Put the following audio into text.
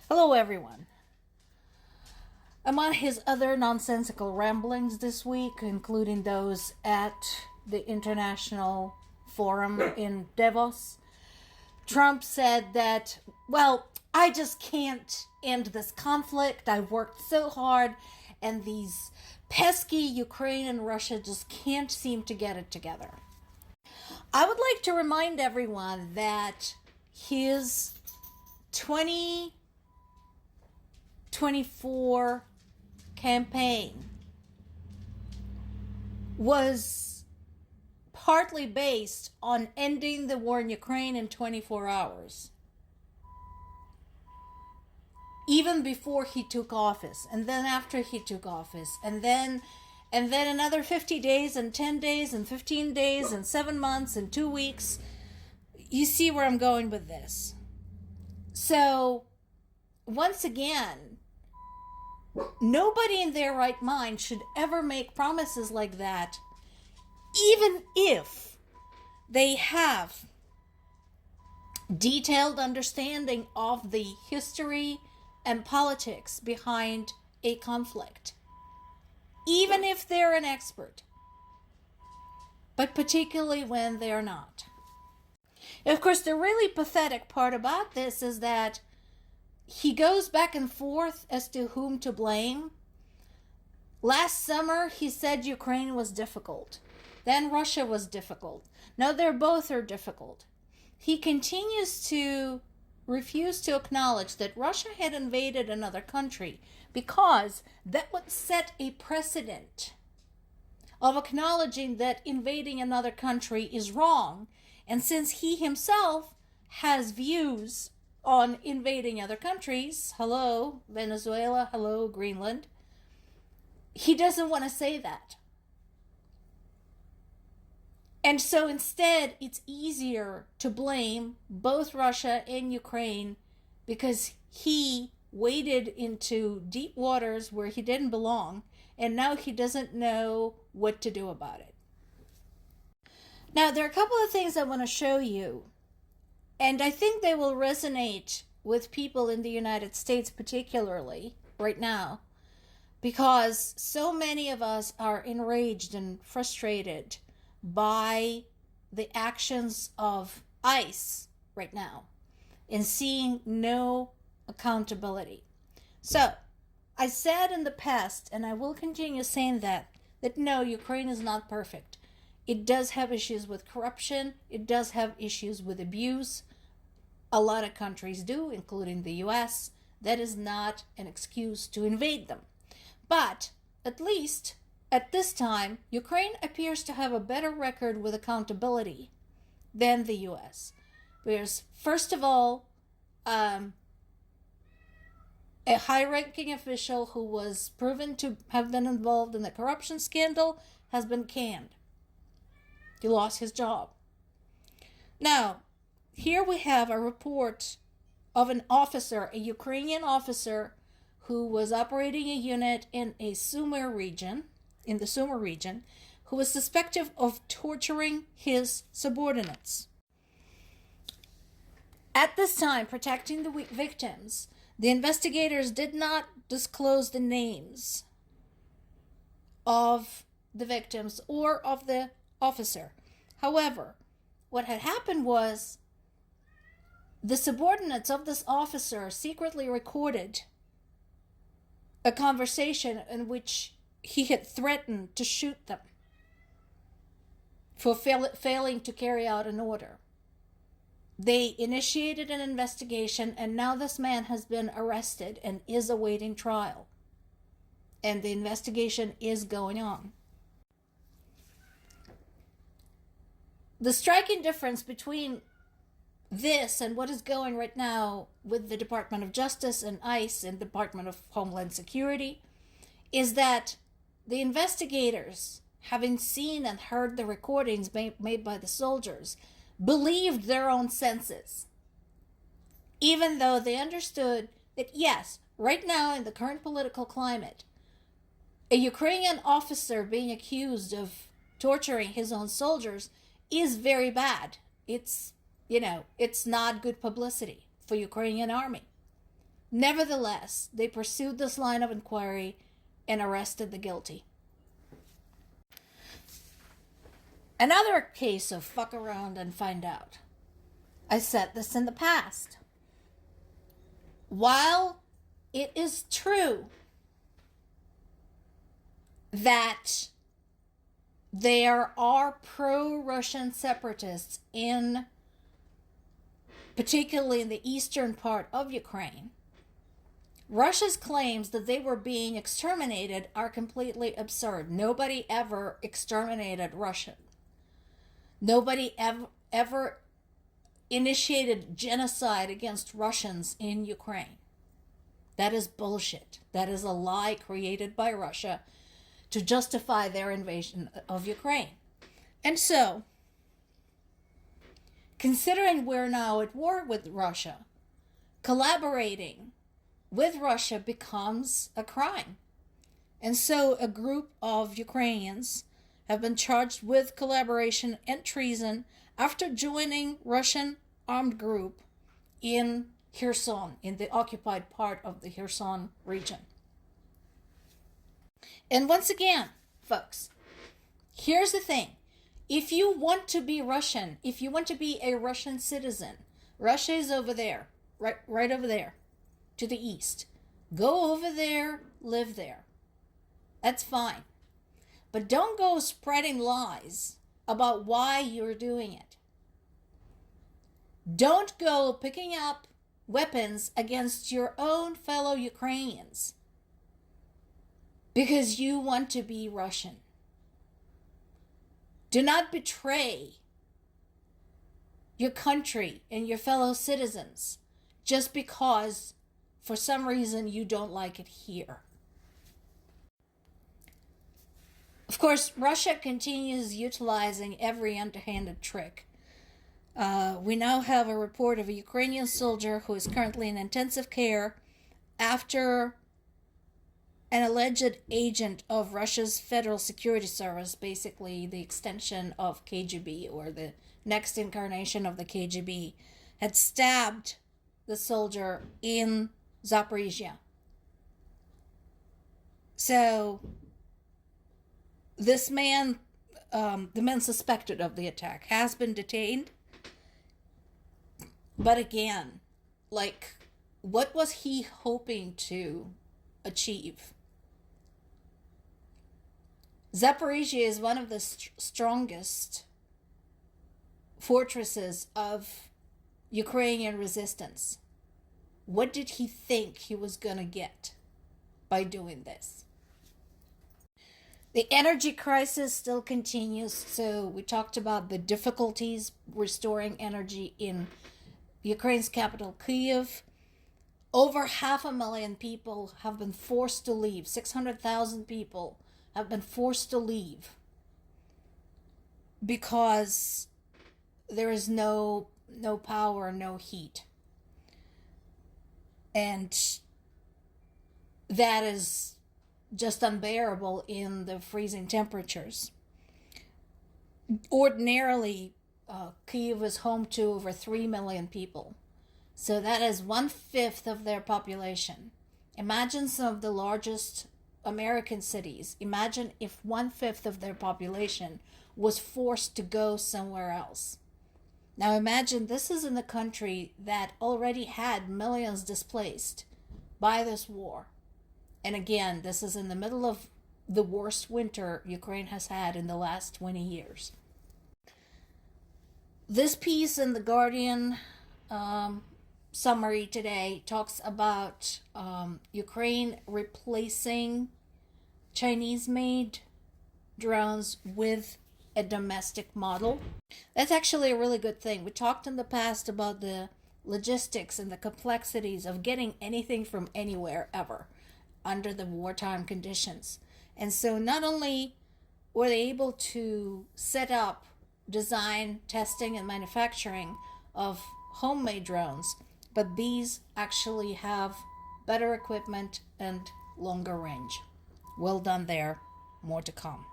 Hello, everyone. Among his other nonsensical ramblings this week, including those at the International Forum in Davos, Trump said that, well, I just can't end this conflict. I've worked so hard, and these pesky Ukraine and Russia just can't seem to get it together. I would like to remind everyone that his 2024 campaign was partly based on ending the war in Ukraine in 24 hours. Even before he took office, and then after he took office, and then another 50 days, and 10 days, and 15 days, and 7 months, and 2 weeks. You see where I'm going with this. So, once again, nobody in their right mind should ever make promises like that, even if they have detailed understanding of the history and politics behind a conflict, even if they're an expert, but particularly when they're not. Of course, the really pathetic part about this is that he goes back and forth as to whom to blame. Last summer, he said Ukraine was difficult. Then Russia was difficult. Now they're both are difficult. He continues to refuse to acknowledge that Russia had invaded another country because that would set a precedent of acknowledging that invading another country is wrong. And since he himself has views on invading other countries, hello Venezuela, hello Greenland, he doesn't want to say that. And so instead, it's easier to blame both Russia and Ukraine because he waded into deep waters where he didn't belong, and now he doesn't know what to do about it. Now, there are a couple of things I want to show you, and I think they will resonate with people in the United States particularly right now, because so many of us are enraged and frustrated by the actions of ICE right now and seeing no accountability. So, I said in the past, and I will continue saying that no, Ukraine is not perfect. It does have issues with corruption. It does have issues with abuse. A lot of countries do, including the US. That is not an excuse to invade them. But at least at this time, Ukraine appears to have a better record with accountability than the US. Because, first of all, a high-ranking official who was proven to have been involved in the corruption scandal has been canned. He lost his job. Now, here we have a report of an officer, a Ukrainian officer, who was operating a unit in the Sumy region, who was suspected of torturing his subordinates. At this time, protecting the victims, the investigators did not disclose the names of the victims or of the officer. However, what had happened was the subordinates of this officer secretly recorded a conversation in which he had threatened to shoot them for failing to carry out an order. They initiated an investigation, and now this man has been arrested and is awaiting trial. And the investigation is going on. The striking difference between this and what is going right now with the Department of Justice and ICE and Department of Homeland Security is that the investigators, having seen and heard the recordings made by the soldiers, believed their own senses, even though they understood that, yes, right now in the current political climate, a Ukrainian officer being accused of torturing his own soldiers is very bad. It's not good publicity for Ukrainian army. Nevertheless, they pursued this line of inquiry and arrested the guilty. Another case of fuck around and find out. I said this in the past. While it is true that there are pro-Russian separatists particularly in the eastern part of Ukraine, Russia's claims that they were being exterminated are completely absurd. Nobody ever exterminated Russia. Nobody ever initiated genocide against Russians in Ukraine. That is bullshit. That is a lie created by Russia to justify their invasion of Ukraine. And so, considering we're now at war with Russia, collaborating with Russia becomes a crime. And so a group of Ukrainians have been charged with collaboration and treason after joining Russian armed group in Kherson, in the occupied part of the Kherson region. And once again, folks, here's the thing. If you want to be Russian, if you want to be a Russian citizen, Russia is over there, right over there, to the east. Go over there, live there. That's fine. But don't go spreading lies about why you're doing it. Don't go picking up weapons against your own fellow Ukrainians because you want to be Russian. Do not betray your country and your fellow citizens just because for some reason you don't like it here. Of course, Russia continues utilizing every underhanded trick. We now have a report of a Ukrainian soldier who is currently in intensive care after an alleged agent of Russia's Federal Security Service, basically the extension of KGB or the next incarnation of the KGB, had stabbed the soldier in Zaporizhia. So this man, the man suspected of the attack, has been detained. But again, what was he hoping to achieve? Zaporizhia is one of the strongest fortresses of Ukrainian resistance. What did he think he was going to get by doing this? The energy crisis still continues. So we talked about the difficulties restoring energy in Ukraine's capital, Kyiv. Over 500,000 people have been forced to leave. 600,000 people have been forced to leave because there is no power, no heat. And that is just unbearable in the freezing temperatures. Ordinarily, Kyiv is home to over 3 million people. So that is 1/5 of their population. Imagine some of the largest American cities. Imagine if 1/5 of their population was forced to go somewhere else. Now imagine this is in a country that already had millions displaced by this war. And again, this is in the middle of the worst winter Ukraine has had in the last 20 years. This piece in The Guardian summary today talks about Ukraine replacing Chinese-made drones with a domestic model. That's actually a really good thing. We talked in the past about the logistics and the complexities of getting anything from anywhere ever under the wartime conditions. And so not only were they able to set up design, testing, and manufacturing of homemade drones, but these actually have better equipment and longer range. Well done there. More to come.